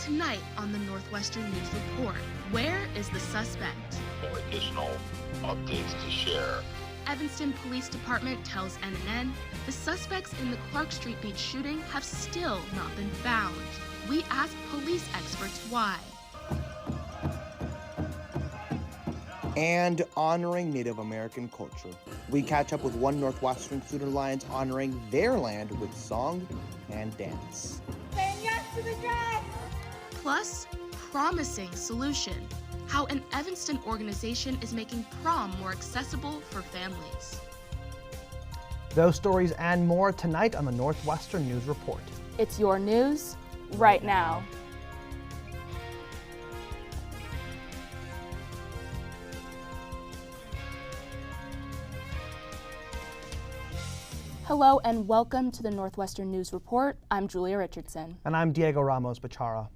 Tonight on the Northwestern News Report, where is the suspect? Additional updates to share. Evanston Police Department tells NNR the suspects in the Clark Street Beach shooting have still not been found. We ask police experts why. And honoring Native American culture. We catch up with one Northwestern Student Alliance honoring their land with song and dance. Saying yes to the dress! Plus, promising solution. How an Evanston organization is making prom more accessible for families. Those stories and more tonight on the Northwestern News Report. It's your news right now. Hello and welcome to the Northwestern News Report. I'm Julia Richardson. And I'm Diego Ramos Bachara.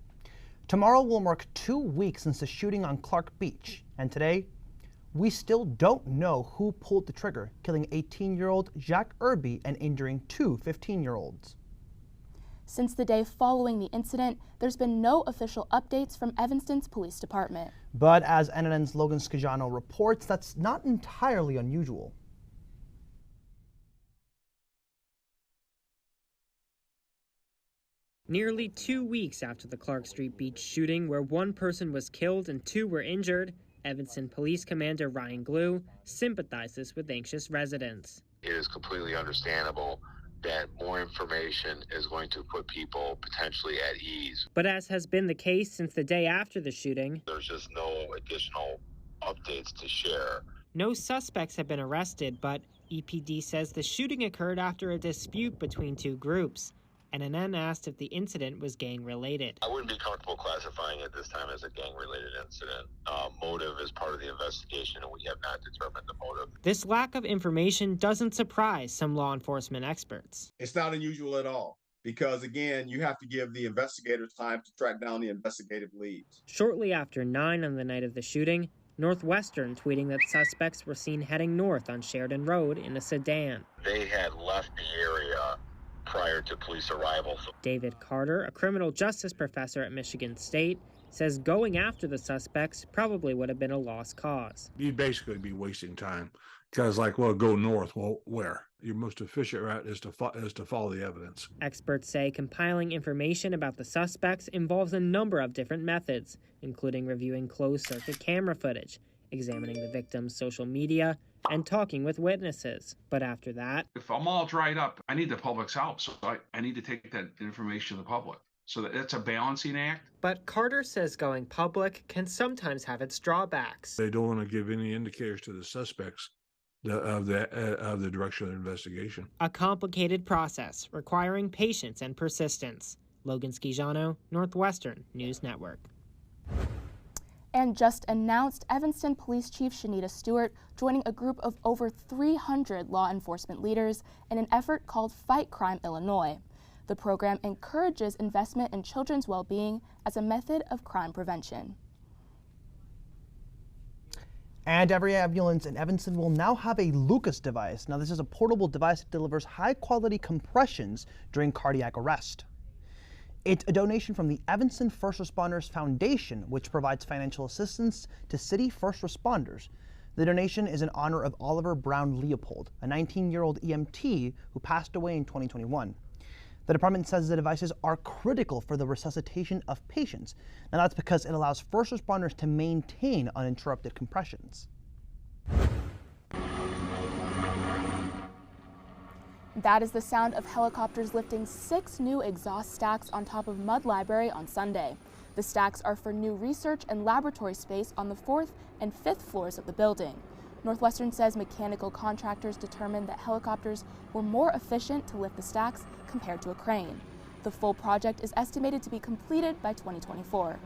Tomorrow will mark 2 weeks since the shooting on Clark Beach. And today, we still don't know who pulled the trigger, killing 18-year-old Jack Irby and injuring 2 15-year-olds. Since the day following the incident, there's been no official updates from Evanston's Police Department. But as NNN's Logan Scajano reports, that's not entirely unusual. Nearly 2 weeks after the Clark Street Beach shooting, where 1 person was killed and 2 were injured, Evanston Police Commander Ryan Glue sympathizes with anxious residents. It is completely understandable that more information is going to put people potentially at ease. But as has been the case since the day after the shooting, There's just no additional updates to share. no suspects have been arrested, but EPD says the shooting occurred after a dispute between 2 groups. NNN asked if the incident was gang-related. I wouldn't be comfortable classifying it this time as a gang-related incident. Motive is part of the investigation, and we have not determined the motive. This lack of information doesn't surprise some law enforcement experts. It's not unusual at all because, again, you have to give the investigators time to track down the investigative leads. Shortly after 9 on the night of the shooting, Northwestern tweeting that suspects were seen heading north on Sheridan Road in a sedan. They had left the area prior to police arrival. David Carter, a criminal justice professor at Michigan State, says going after the suspects probably would have been a lost cause. You'd basically be wasting time because, go north. Well, where? Your most efficient route is to follow the evidence. Experts say compiling information about the suspects involves a number of different methods, including reviewing closed-circuit camera footage, examining the victim's social media, and talking with witnesses. But after that, if I'm all dried up, I need the public's help. So I need to take that information to the public. So that's a balancing act. But Carter says going public can sometimes have its drawbacks. They don't want to give any indicators to the suspects of the direction of the investigation. A complicated process requiring patience and persistence. Logan Scajano, Northwestern News Network. And just announced, Evanston Police Chief Shanita Stewart joining a group of over 300 law enforcement leaders in an effort called Fight Crime Illinois. The program encourages investment in children's well-being as a method of crime prevention. And every ambulance in Evanston will now have a Lucas device. Now, this is a portable device that delivers high-quality compressions during cardiac arrest. It's a donation from the Evanston First Responders Foundation, which provides financial assistance to city first responders. The donation is in honor of Oliver Brown Leopold, a 19-year-old EMT who passed away in 2021. The department says the devices are critical for the resuscitation of patients. Now that's because it allows first responders to maintain uninterrupted compressions. That is the sound of helicopters lifting 6 new exhaust stacks on top of Mudd Library on Sunday. The stacks are for new research and laboratory space on the 4th and 5th floors of the building. Northwestern says mechanical contractors determined that helicopters were more efficient to lift the stacks compared to a crane. The full project is estimated to be completed by 2024.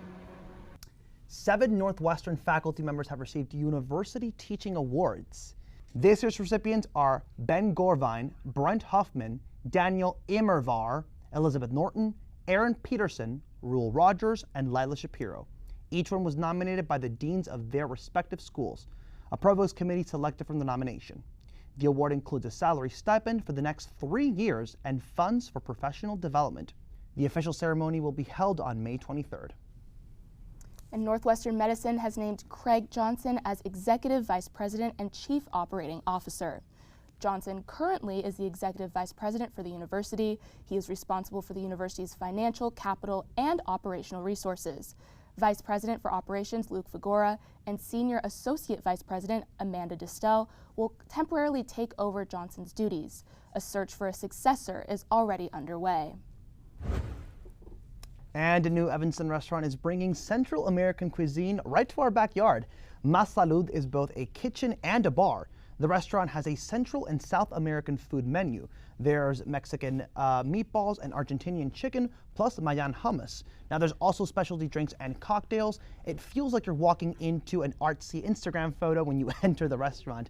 7 Northwestern faculty members have received University Teaching Awards. This year's recipients are Ben Gorvine, Brent Huffman, Daniel Immervar, Elizabeth Norton, Aaron Peterson, Rule Rogers, and Lila Shapiro. Each one was nominated by the deans of their respective schools. A provost committee selected from the nomination. The award includes a salary stipend for the next 3 years and funds for professional development. The The official ceremony will be held on May 23rd. And Northwestern Medicine has named Craig Johnson as Executive Vice President and Chief Operating Officer. Johnson currently is the Executive Vice President for the university. He is responsible for the university's financial, capital, and operational resources. Vice President for Operations Luke Figura and Senior Associate Vice President Amanda Distel will temporarily take over Johnson's duties. A search for a successor is already underway. And a new Evanston restaurant is bringing Central American cuisine right to our backyard. Mas Salud is both a kitchen and a bar. The restaurant has a Central and South American food menu. There's Mexican meatballs and Argentinian chicken, plus Mayan hummus. Now there's also specialty drinks and cocktails. It feels like you're walking into an artsy Instagram photo when you enter the restaurant.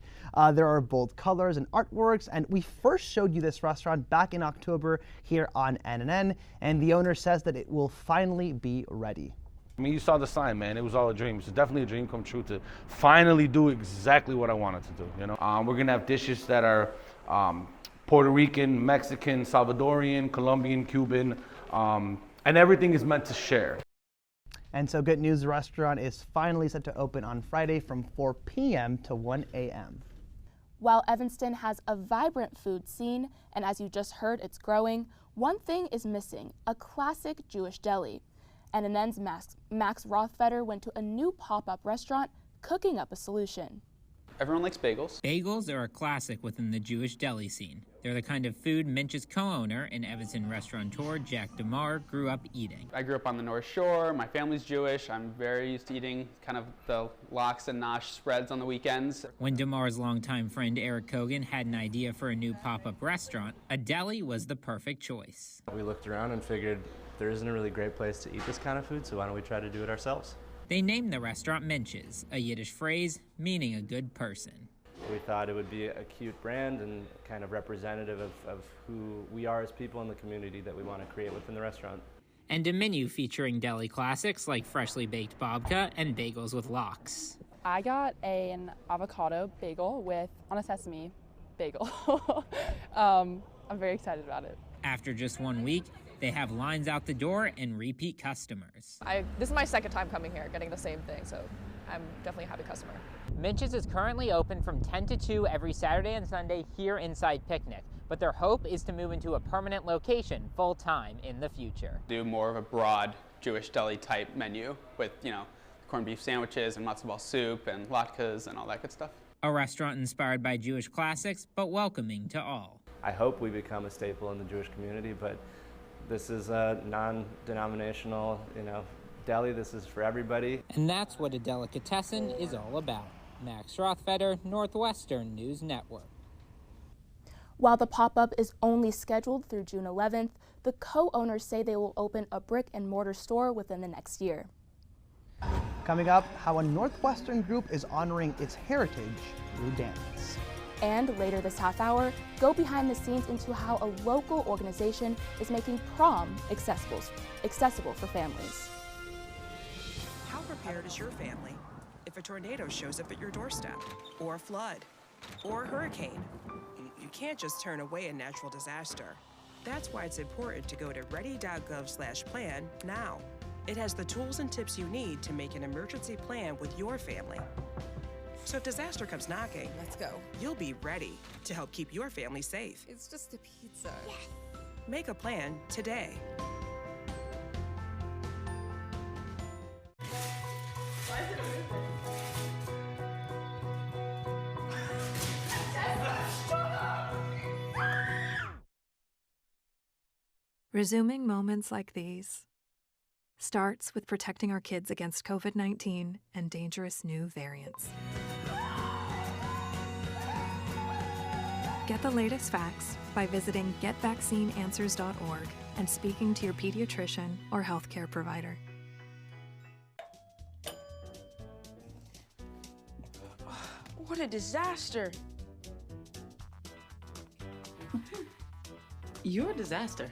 There are bold colors and artworks, and we first showed you this restaurant back in October here on NNN, and the owner says that it will finally be ready. I mean, you saw the sign, man. It was all a dream. It's definitely a dream come true to finally do exactly what I wanted to do, you know? We're gonna have dishes that are Puerto Rican, Mexican, Salvadorian, Colombian, Cuban, and everything is meant to share. And so good news, the restaurant is finally set to open on Friday from 4 p.m. to 1 a.m. While Evanston has a vibrant food scene, and as you just heard, it's growing, one thing is missing: a classic Jewish deli. NNN's Max Rothfeder went to a new pop-up restaurant, cooking up a solution. Everyone likes bagels. Bagels are a classic within the Jewish deli scene. They're the kind of food Minch's co-owner and Evanston restaurateur Jack DeMar grew up eating. I grew up on the North Shore. My family's Jewish. I'm very used to eating kind of the lox and nosh spreads on the weekends. When DeMar's longtime friend Eric Kogan had an idea for a new pop-up restaurant, a deli was the perfect choice. We looked around and figured there isn't a really great place to eat this kind of food, so why don't we try to do it ourselves? They named the restaurant Minch's, a Yiddish phrase meaning a good person. We thought it would be a cute brand and kind of representative of who we are as people in the community that we want to create within the restaurant. And a menu featuring deli classics like freshly baked babka and bagels with lox. I got an avocado bagel on a sesame bagel. I'm very excited about it. After just 1 week, they have lines out the door and repeat customers. This is my second time coming here, getting the same thing, so I'm definitely a happy customer. Minch's is currently open from 10 to 2 every Saturday and Sunday here inside Picnic, but their hope is to move into a permanent location full-time in the future. Do more of a broad Jewish deli type menu with, corned beef sandwiches and matzo ball soup and latkes and all that good stuff. A restaurant inspired by Jewish classics, but welcoming to all. I hope we become a staple in the Jewish community, but this is a non-denominational, deli. This is for everybody. And that's what a delicatessen is all about. Max Rothfeder, Northwestern News Network. While the pop-up is only scheduled through June 11th, the co-owners say they will open a brick-and-mortar store within the next year. Coming up, how a Northwestern group is honoring its heritage through dance. And later this half hour, go behind the scenes into how a local organization is making prom accessible for families. How prepared is your family if a tornado shows up at your doorstep, or a flood, or a hurricane? You can't just turn away a natural disaster. That's why it's important to go to ready.gov/plan now. It has the tools and tips you need to make an emergency plan with your family. So if disaster comes knocking, Let's go. you'll be ready to help keep your family safe. It's just a pizza. Yes. Make a plan today. Resuming moments like these starts with protecting our kids against COVID-19 and dangerous new variants. Get the latest facts by visiting getvaccineanswers.org and speaking to your pediatrician or healthcare provider. What a disaster. You're a disaster.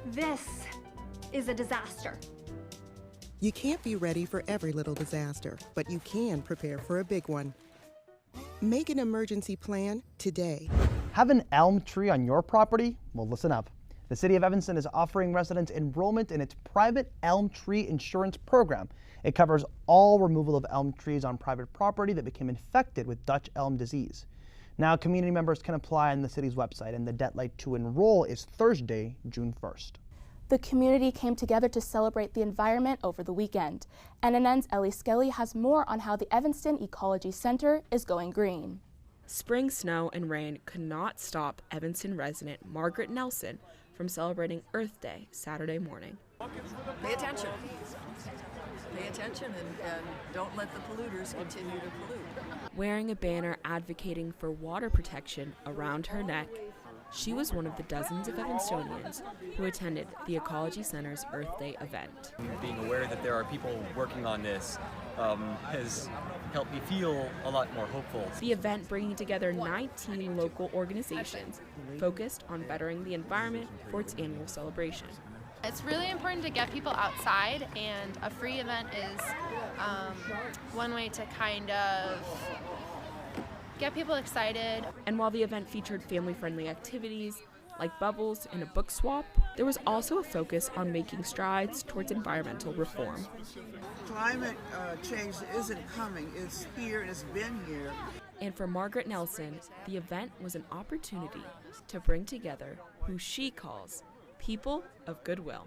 This is a disaster. You can't be ready for every little disaster, but you can prepare for a big one. Make an emergency plan today. Have an elm tree on your property? Well, listen up. The City of Evanston is offering residents enrollment in its private elm tree insurance program. It covers all removal of elm trees on private property that became infected with Dutch elm disease. Now, community members can apply on the city's website, and the deadline to enroll is Thursday, June 1st. The community came together to celebrate the environment over the weekend. NNN's Ellie Skelly has more on how the Evanston Ecology Center is going green. Spring snow and rain could not stop Evanston resident Margaret Nelson from celebrating Earth Day Saturday morning. Pay attention. Pay attention and don't let the polluters continue to pollute. Wearing a banner advocating for water protection around her neck, she was one of the dozens of Evanstonians who attended the Ecology Center's Earth Day event. Being aware that there are people working on this has helped me feel a lot more hopeful. The event bringing together 19 local organizations focused on bettering the environment for its annual celebration. It's really important to get people outside, and a free event is one way to kind of get people excited. And while the event featured family-friendly activities like bubbles and a book swap, there was also a focus on making strides towards environmental reform. Climate change isn't coming, it's here, it's been here. And for Margaret Nelson, the event was an opportunity to bring together who she calls people of goodwill.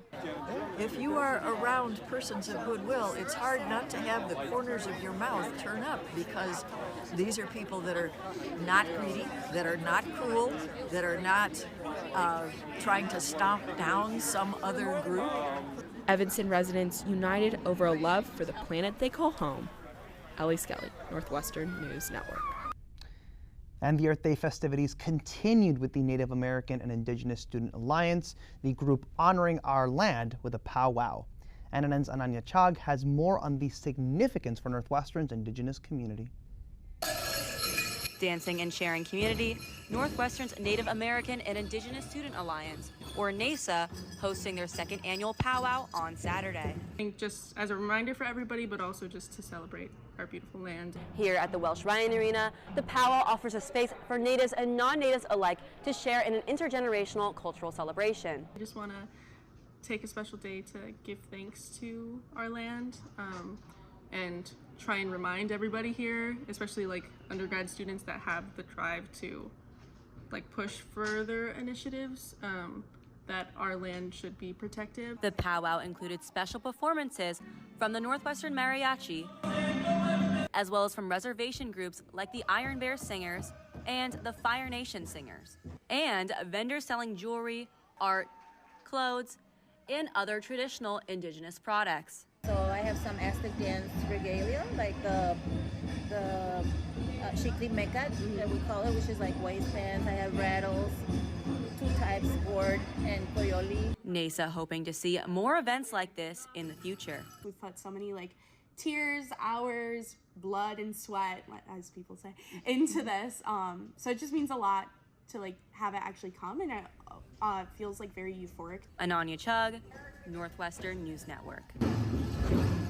If you are around persons of goodwill, it's hard not to have the corners of your mouth turn up, because these are people that are not greedy, that are not cruel, that are not trying to stomp down some other group. Evanston residents united over a love for the planet they call home. Ellie Skelly, Northwestern News Network. And the Earth Day festivities continued with the Native American and Indigenous Student Alliance, the group honoring our land with a powwow. NNN's Ananya Chag has more on the significance for Northwestern's Indigenous community. Dancing and Sharing Community, Northwestern's Native American and Indigenous Student Alliance, or NASA, hosting their second annual powwow on Saturday. I think just as a reminder for everybody, but also just to celebrate our beautiful land. Here at the Welsh Ryan Arena, the powwow offers a space for natives and non-natives alike to share in an intergenerational cultural celebration. I just want to take a special day to give thanks to our land and try and remind everybody here, especially like undergrad students that have the drive to like push further initiatives, that our land should be protected. The powwow included special performances from the Northwestern Mariachi, as well as from reservation groups like the Iron Bear Singers and the Fire Nation Singers, and vendors selling jewelry, art, clothes, and other traditional indigenous products. So I have some Aztec dance regalia, like the shikli mekat that we call it, which is like waistbands. I have rattles, two types, gourd and coyoli. NASA hoping to see more events like this in the future. We've put so many like tears, hours, blood and sweat, as people say, into this. So it just means a lot to like have it actually come, and it feels like very euphoric. Ananya Chug, Northwestern News Network.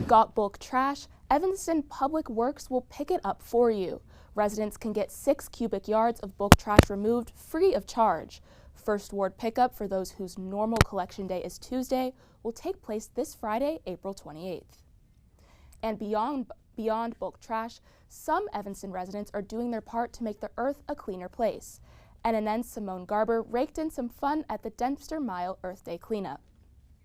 Got bulk trash? Evanston Public Works will pick it up for you. Residents can get 6 cubic yards of bulk trash removed free of charge. First ward pickup for those whose normal collection day is Tuesday will take place this Friday, April 28th. And beyond bulk trash, some Evanston residents are doing their part to make the earth a cleaner place. NNN's Simone Garber raked in some fun at the Dempster Mile Earth Day cleanup.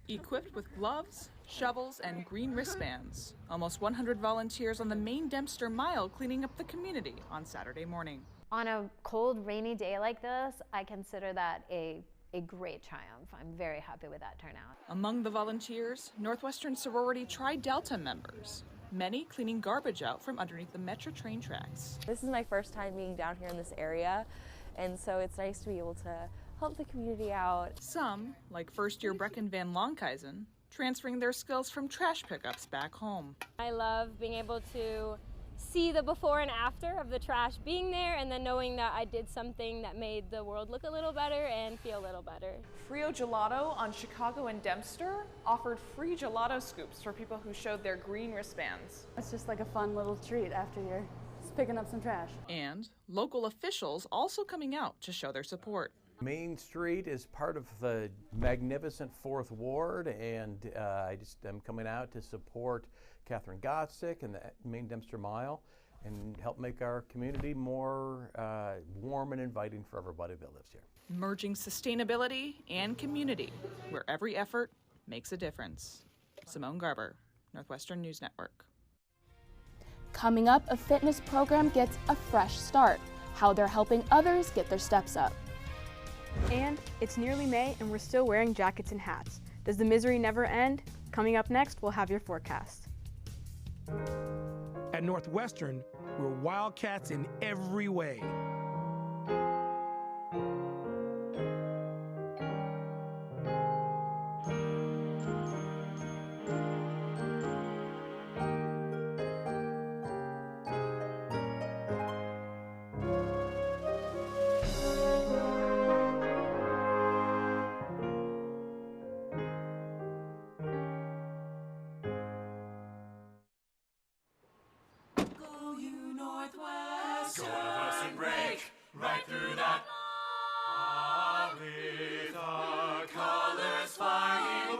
Equipped with gloves, shovels, and green wristbands, almost 100 volunteers on the main Dempster Mile cleaning up the community on Saturday morning. On a cold, rainy day like this, I consider that a great triumph. I'm very happy with that turnout. Among the volunteers, Northwestern sorority Tri Delta members, many cleaning garbage out from underneath the Metro train tracks. This is my first time being down here in this area, and so it's nice to be able to help the community out. Some, like first-year Brecken Van Lonkeisen, transferring their skills from trash pickups back home. I love being able to see the before and after of the trash being there, and then knowing that I did something that made the world look a little better and feel a little better. Frio Gelato on Chicago and Dempster offered free gelato scoops for people who showed their green wristbands. It's just like a fun little treat after your just picking up some trash. And local officials also coming out to show their support. Main Street is part of the magnificent 4th Ward, and I'm coming out to support Catherine Gottsick and the Main Dempster Mile and help make our community more warm and inviting for everybody that lives here. Merging sustainability and community, where every effort makes a difference. Simone Garber, Northwestern News Network. Coming up, a fitness program gets a fresh start. How they're helping others get their steps up. And it's nearly May and we're still wearing jackets and hats. Does the misery never end? Coming up next, we'll have your forecast. At Northwestern, we're wildcats in every way. Go Northwestern, break right through that. With our colors flying,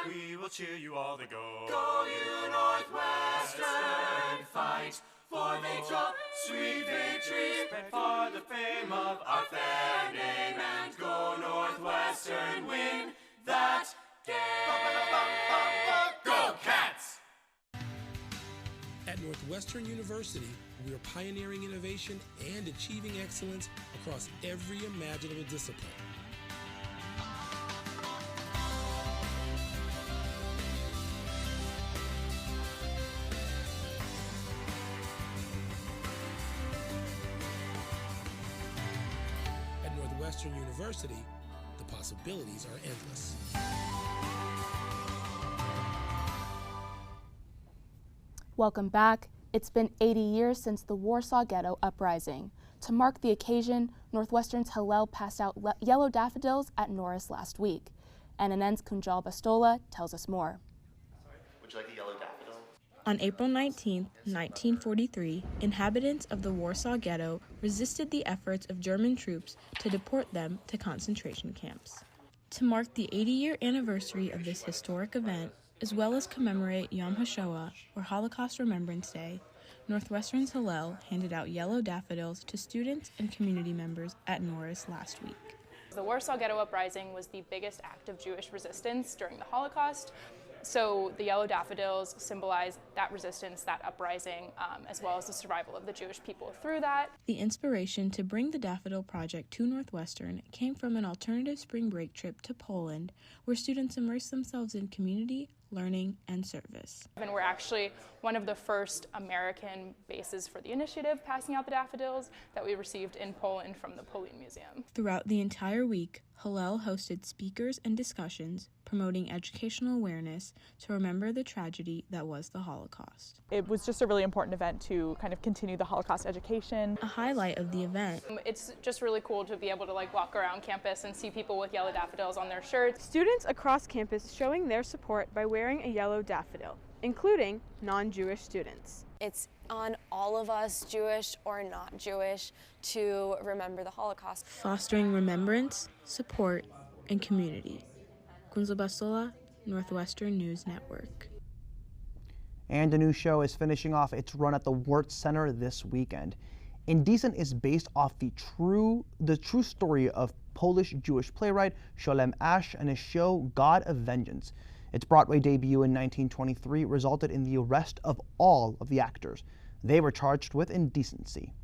we will cheer you all the go. Go you Northwestern, fight for victory, sweet victory, for the fame of our fair name, and go Northwestern, win that game. Go Cats! At Northwestern University, we are pioneering innovation and achieving excellence across every imaginable discipline. At Northwestern University, the possibilities are endless. Welcome back. It's been 80 years since the Warsaw Ghetto Uprising. To mark the occasion, Northwestern's Hillel passed out yellow daffodils at Norris last week. NNN's Kunjal Bastola tells us more. Would you like a yellow daffodil? On April 19, 1943, inhabitants of the Warsaw Ghetto resisted the efforts of German troops to deport them to concentration camps. To mark the 80-year anniversary of this historic event, as well as commemorate Yom HaShoah, or Holocaust Remembrance Day, Northwestern's Hillel handed out yellow daffodils to students and community members at Norris last week. The Warsaw Ghetto Uprising was the biggest act of Jewish resistance during the Holocaust. So the yellow daffodils symbolize that resistance, that uprising, as well as the survival of the Jewish people through that. The inspiration to bring the Daffodil Project to Northwestern came from an alternative spring break trip to Poland, where students immersed themselves in community, learning, and service. And we're actually one of the first American bases for the initiative passing out the daffodils that we received in Poland from the Polin Museum. Throughout the entire week, Hillel hosted speakers and discussions promoting educational awareness to remember the tragedy that was the Holocaust. It was just a really important event to kind of continue the Holocaust education. A highlight of the event. It's just really cool to be able to walk around campus and see people with yellow daffodils on their shirts. Students across campus showing their support by wearing a yellow daffodil, including non-Jewish students. It's on all of us, Jewish or not Jewish, to remember the Holocaust. Fostering remembrance, support, and community. Kunjal Bastola, Northwestern News Network. And a new show is finishing off its run at the Wirtz Center this weekend. Indecent is based off the true story of Polish Jewish playwright Sholem Asch and his show God of Vengeance. Its Broadway debut in 1923 resulted in the arrest of all of the actors. They were charged with indecency.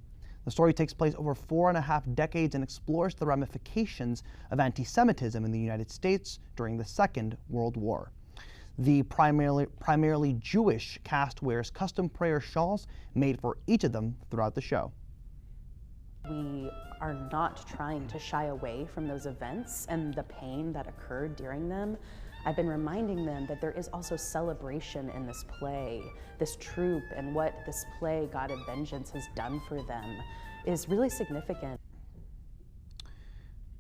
The story takes place over 4.5 decades and explores the ramifications of anti-Semitism in the United States during the Second World War. The primarily Jewish cast wears custom prayer shawls made for each of them throughout the show. We are not trying to shy away from those events and the pain that occurred during them. I've been reminding them that there is also celebration in this play. This troupe and what this play, God of Vengeance, has done for them is really significant.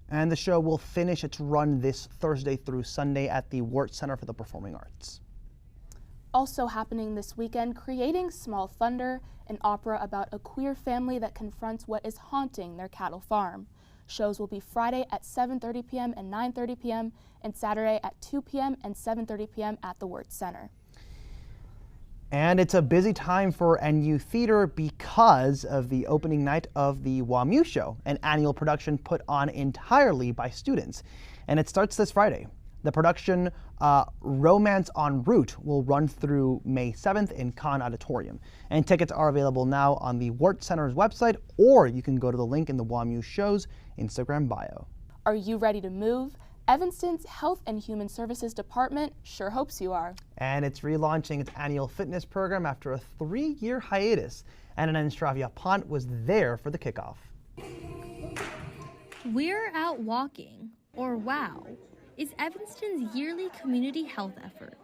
And the show will finish its run this Thursday through Sunday at the Wirtz Center for the Performing Arts. Also happening this weekend, Creating Small Thunder, an opera about a queer family that confronts what is haunting their cattle farm. Shows will be Friday at 7:30 p.m. and 9:30 p.m. and Saturday at 2 p.m. and 7:30 p.m. at the Wirt Center. And it's a busy time for NU Theater because of the opening night of the WAMU Show, an annual production put on entirely by students. And it starts this Friday. The production, Romance en Route, will run through May 7th in Kahn Auditorium. And tickets are available now on the Wirt Center's website, or you can go to the link in the WAMU Show's Instagram bio. Are you ready to move? Evanston's Health and Human Services Department sure hopes you are. And it's relaunching its annual fitness program after a 3-year hiatus. NNN Shravya Pant was there for the kickoff. We're Out Walking, or WOW, is Evanston's yearly community health effort.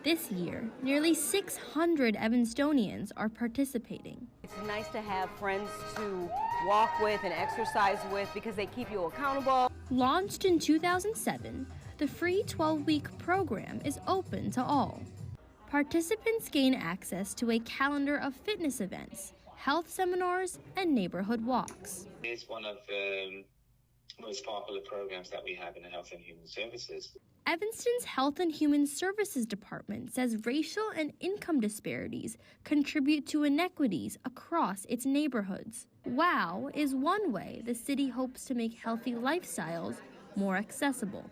This year, nearly 600 Evanstonians are participating. It's nice to have friends to walk with and exercise with because they keep you accountable. Launched in 2007, the free 12-week program is open to all. Participants gain access to a calendar of fitness events, health seminars, and neighborhood walks. It's one of the most popular programs that we have in the Health and Human Services. Evanston's Health and Human Services Department says racial and income disparities contribute to inequities across its neighborhoods. WOW is one way the city hopes to make healthy lifestyles more accessible.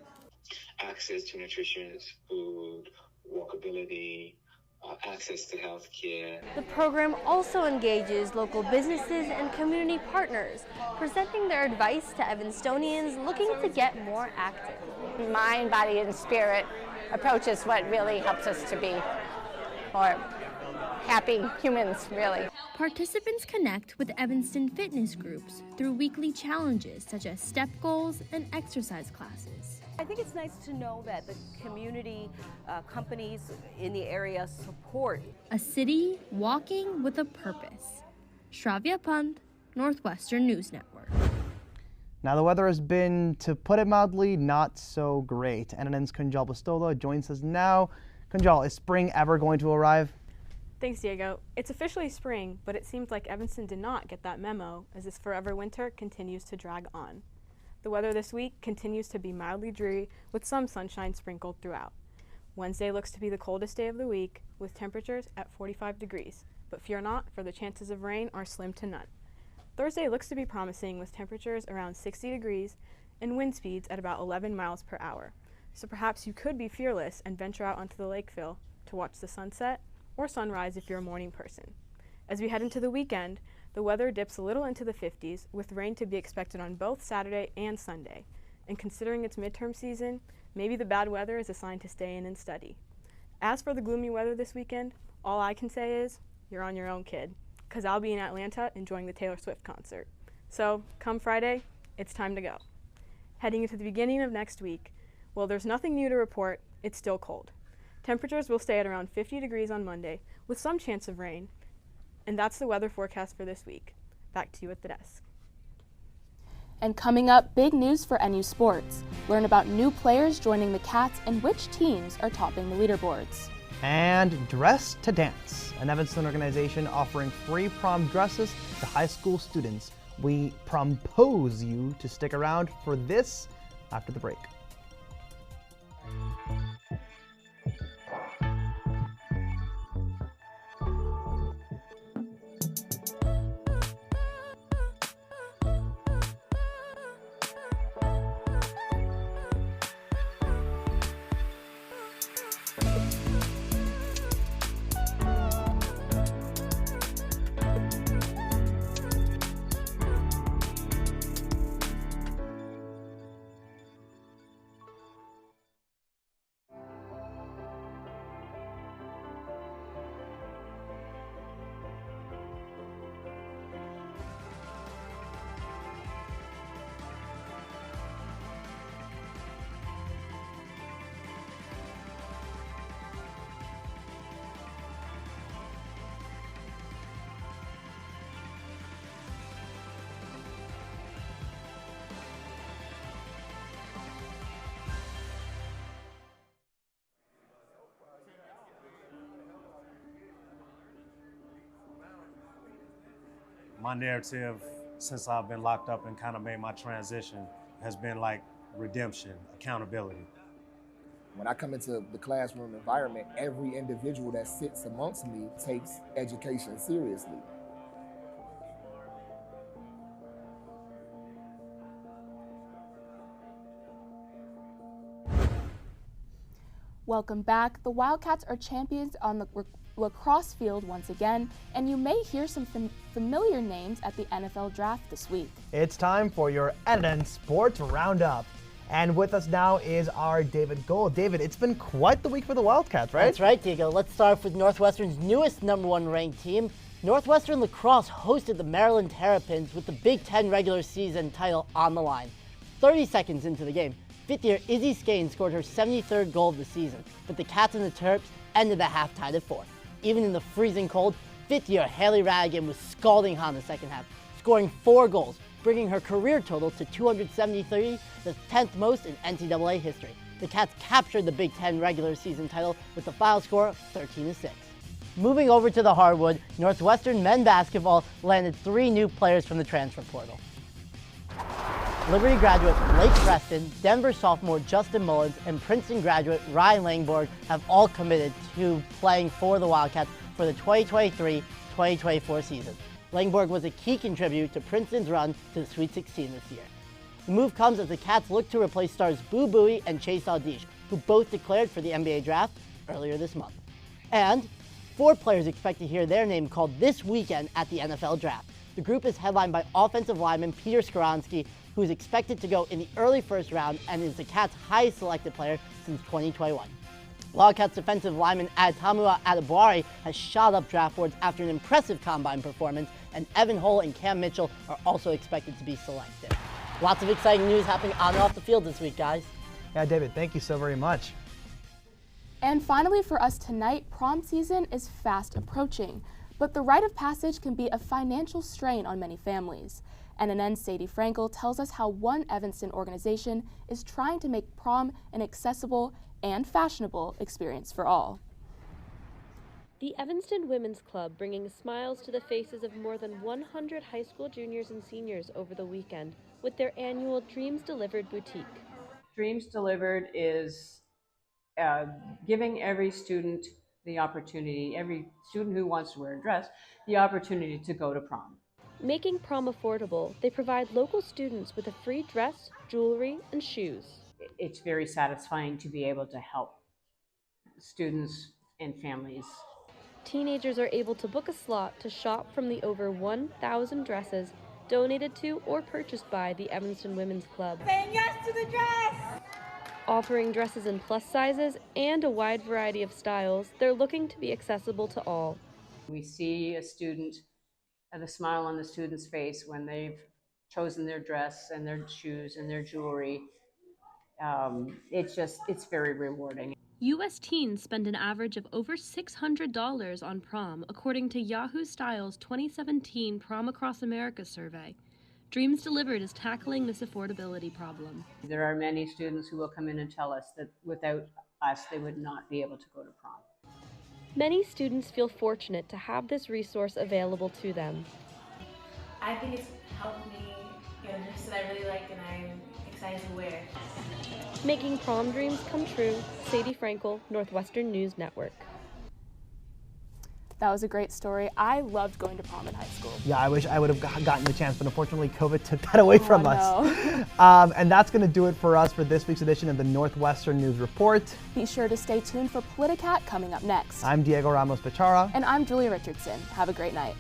Access to nutritious food, walkability, access to health care. The program also engages local businesses and community partners, presenting their advice to Evanstonians looking to get more active. Mind, body, and spirit approach is what really helps us to be more happy humans, really. Participants connect with Evanston fitness groups through weekly challenges such as step goals and exercise classes. I think it's nice to know that the community companies in the area support. A city walking with a purpose. Shravya Pant, Northwestern News Network. Now the weather has been, to put it mildly, not so great. NNN's Kunjal Bastola joins us now. Kunjal, is spring ever going to arrive? Thanks, Diego. It's officially spring, but it seems like Evanston did not get that memo as this forever winter continues to drag on. The weather this week continues to be mildly dreary with some sunshine sprinkled throughout. Wednesday looks to be the coldest day of the week with temperatures at 45 degrees, but fear not, for the chances of rain are slim to none. Thursday looks to be promising with temperatures around 60 degrees and wind speeds at about 11 miles per hour. So perhaps you could be fearless and venture out onto the Lakeville to watch the sunset or sunrise if you're a morning person. As we head into the weekend, the weather dips a little into the 50s with rain to be expected on both Saturday and Sunday. And considering it's midterm season, maybe the bad weather is a sign to stay in and study. As for the gloomy weather this weekend, all I can say is, you're on your own, kid, because I'll be in Atlanta enjoying the Taylor Swift concert. So, come Friday, it's time to go. Heading into the beginning of next week, well, there's nothing new to report, it's still cold. Temperatures will stay at around 50 degrees on Monday, with some chance of rain, and that's the weather forecast for this week. Back to you at the desk. And coming up, big news for NU Sports. Learn about new players joining the Cats and which teams are topping the leaderboards. And Dress to Dance, an Evanston organization offering free prom dresses to high school students. We propose you to stick around for this after the break. My narrative, since I've been locked up and kind of made my transition, has been like redemption, accountability. When I come into the classroom environment, every individual that sits amongst me takes education seriously. Welcome back. The Wildcats are champions on the lacrosse field once again, and you may hear some familiar names at the NFL draft this week. It's time for your NNN Sports Roundup. And with us now is our David Gold. David, it's been quite the week for the Wildcats, right? That's right, Diego. Let's start off with Northwestern's newest #1 ranked team. Northwestern Lacrosse hosted the Maryland Terrapins with the Big Ten regular season title on the line. 30 seconds into the game, fifth-year Izzy Skane scored her 73rd goal of the season, but the Cats and the Terps ended the half tied at 4. Even in the freezing cold, fifth-year Haley Radigan was scalding hot in the second half, scoring 4 goals, bringing her career total to 273, the 10th most in NCAA history. The Cats captured the Big Ten regular season title with the final score of 13-6. Moving over to the hardwood, Northwestern men basketball landed 3 new players from the transfer portal. Liberty graduate Blake Preston, Denver sophomore Justin Mullins, and Princeton graduate Ryan Langborg have all committed to playing for the Wildcats for the 2023-2024 season. Langborg was a key contributor to Princeton's run to the Sweet 16 this year. The move comes as the Cats look to replace stars Boo Buie and Chase Audiche, who both declared for the NBA draft earlier this month. And 4 players expect to hear their name called this weekend at the NFL draft. The group is headlined by offensive lineman Peter Skoronski, who is expected to go in the early first round and is the Cats' highest selected player since 2021. Wildcats defensive lineman Atamua Adebawari has shot up draft boards after an impressive combine performance, and Evan Hull and Cam Mitchell are also expected to be selected. Lots of exciting news happening on and off the field this week, guys. Yeah, David, thank you so very much. And finally for us tonight, prom season is fast approaching, but the rite of passage can be a financial strain on many families. NNN's Sadie Frankel tells us how one Evanston organization is trying to make prom an accessible and fashionable experience for all. The Evanston Women's Club bringing smiles to the faces of more than 100 high school juniors and seniors over the weekend with their annual Dreams Delivered boutique. Dreams Delivered is giving every student the opportunity, every student who wants to wear a dress, the opportunity to go to prom. Making prom affordable, they provide local students with a free dress, jewelry, and shoes. It's very satisfying to be able to help students and families. Teenagers are able to book a slot to shop from the over 1,000 dresses donated to or purchased by the Evanston Women's Club. Saying yes to the dress! Offering dresses in plus sizes and a wide variety of styles, they're looking to be accessible to all. We see a student and a smile on the student's face when they've chosen their dress and their shoes and their jewelry. It's very rewarding. U.S. teens spend an average of over $600 on prom, according to Yahoo Style's 2017 Prom Across America survey. Dreams Delivered is tackling this affordability problem. There are many students who will come in and tell us that without us, they would not be able to go to prom. Many students feel fortunate to have this resource available to them. I think it's helped me get a dress that I really like and I'm excited to wear. Making prom dreams come true, Sadie Frankel, Northwestern News Network. That was a great story. I loved going to prom in high school. Yeah, I wish I would have gotten the chance, but unfortunately COVID took that away from us. And that's going to do it for us for this week's edition of the Northwestern News Report. Be sure to stay tuned for PolitiCat coming up next. I'm Diego Ramos Bechara. And I'm Julia Richardson. Have a great night.